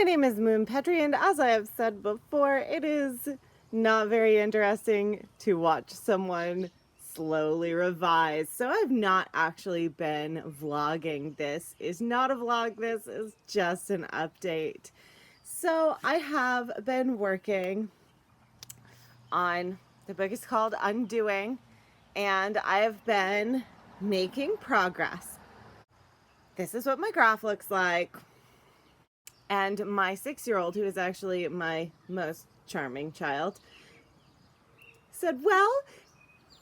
name is Moon Petrie, and as I have said before, it is not very interesting to watch someone slowly revise. So I've not actually been vlogging. This is not a vlog, this is just an update. So I have been working on the book is called Undoing, and I have been making progress. This is what my graph looks like. And my 6-year-old, who is actually my most charming child, said, well,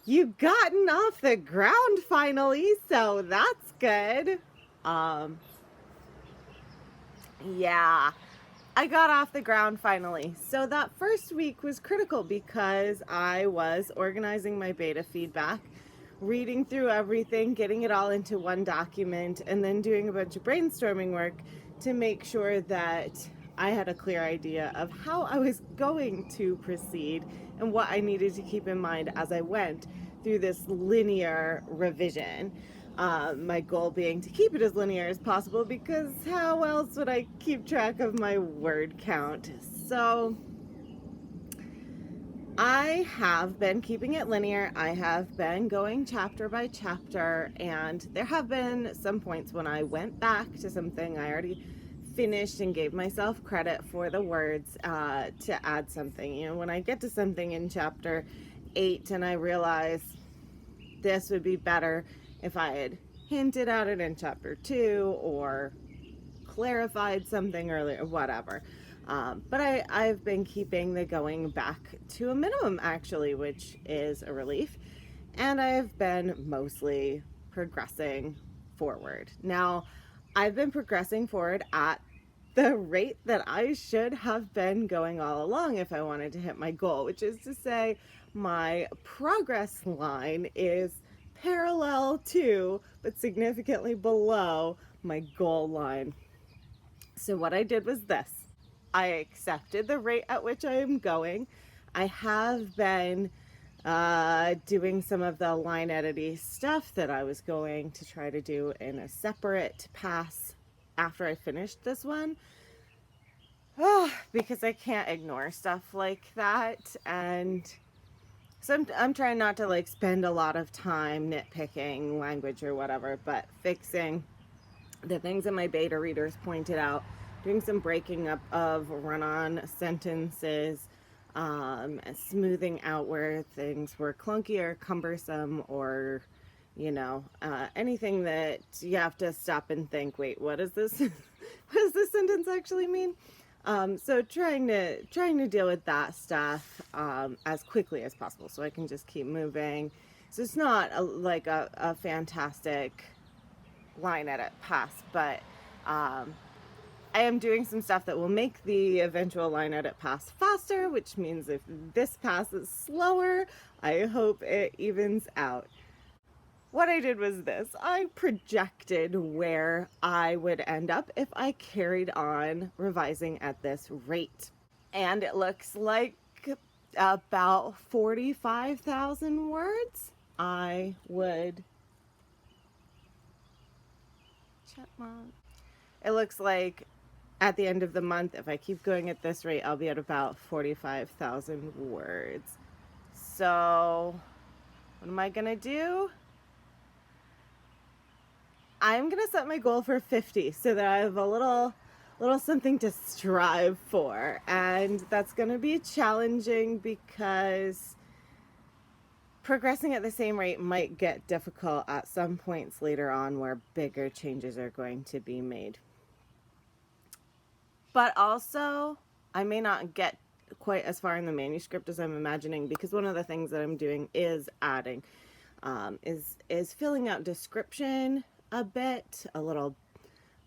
you've gotten off the ground finally, so that's good. Yeah, I got off the ground finally. So that first week was critical because I was organizing my beta feedback, reading through everything, getting it all into one document, and then doing a bunch of brainstorming work to make sure that I had a clear idea of how I was going to proceed and what I needed to keep in mind as I went through this linear revision. My goal being to keep it as linear as possible, because how else would I keep track of my word count? So I have been keeping it linear. I have been going chapter by chapter, and there have been some points when I went back to something I already finished and gave myself credit for the words to add something. You know, when I get to something in chapter 8 and I realize this would be better if I had hinted at it in chapter 2 or clarified something earlier, whatever. But I've been keeping the going back to a minimum, actually, which is a relief. And I've been mostly progressing forward. Now, I've been progressing forward at the rate that I should have been going all along if I wanted to hit my goal, which is to say my progress line is parallel to, but significantly below, my goal line. So what I did was this. I accepted the rate at which I am going. I have been doing some of the line editing stuff that I was going to try to do in a separate pass after I finished this one. Because I can't ignore stuff like that. And so I'm trying not to like spend a lot of time nitpicking language or whatever, but fixing the things that my beta readers pointed out, doing some breaking up of run-on sentences, smoothing out where things were clunky or cumbersome, or anything that you have to stop and think, wait, what is this? What does this sentence actually mean? So trying to deal with that stuff as quickly as possible so I can just keep moving. So it's not a fantastic line edit pass, but I am doing some stuff that will make the eventual line edit pass faster, which means if this pass is slower, I hope it evens out. What I did was this. I projected where I would end up if I carried on revising at this rate. And it looks like about 45,000 words. I would... Chipmunk. It looks like at the end of the month, if I keep going at this rate, I'll be at about 45,000 words. So what am I gonna do? I'm gonna set my goal for 50 so that I have a little something to strive for, and that's gonna be challenging because progressing at the same rate might get difficult at some points later on where bigger changes are going to be made. But also, I may not get quite as far in the manuscript as I'm imagining, because one of the things that I'm doing is adding, is filling out description a bit. A little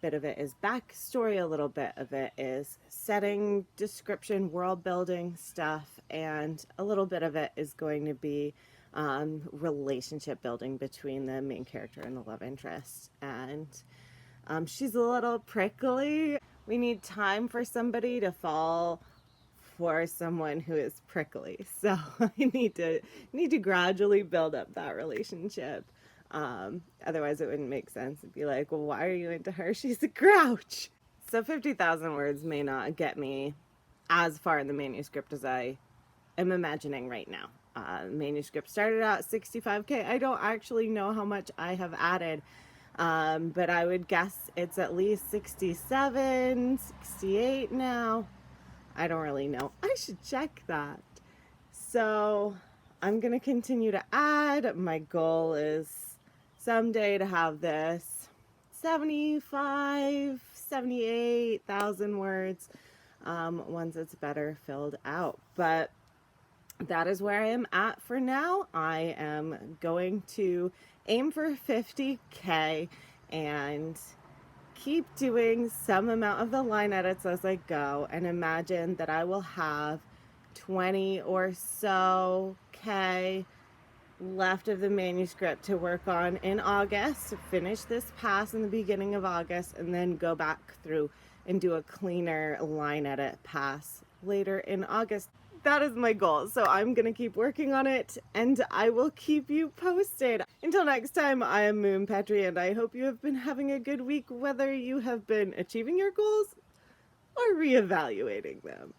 bit of it is backstory, a little bit of it is setting description, world building stuff, and a little bit of it is going to be relationship building between the main character and the love interest. And she's a little prickly. We need time for somebody to fall for someone who is prickly, so I need to gradually build up that relationship. Otherwise it wouldn't make sense. It'd be like, well, why are you into her? She's a grouch. So 50,000 words may not get me as far in the manuscript as I am imagining right now. Manuscript started out 65K. I don't actually know how much I have added, but I would guess it's at least 67, 68 now. I don't really know. I should check that. So I'm going to continue to add. My goal is someday to have this 75, 78,000 words once it's better filled out. But that is where I am at for now. I am going to aim for 50K and keep doing some amount of the line edits as I go, and imagine that I will have 20 or so K left of the manuscript to work on in August, finish this pass in the beginning of August, and then go back through and do a cleaner line edit pass later in August. That is my goal, so I'm gonna keep working on it, and I will keep you posted. Until next time, I am Moon Petrie, and I hope you have been having a good week, whether you have been achieving your goals or reevaluating them.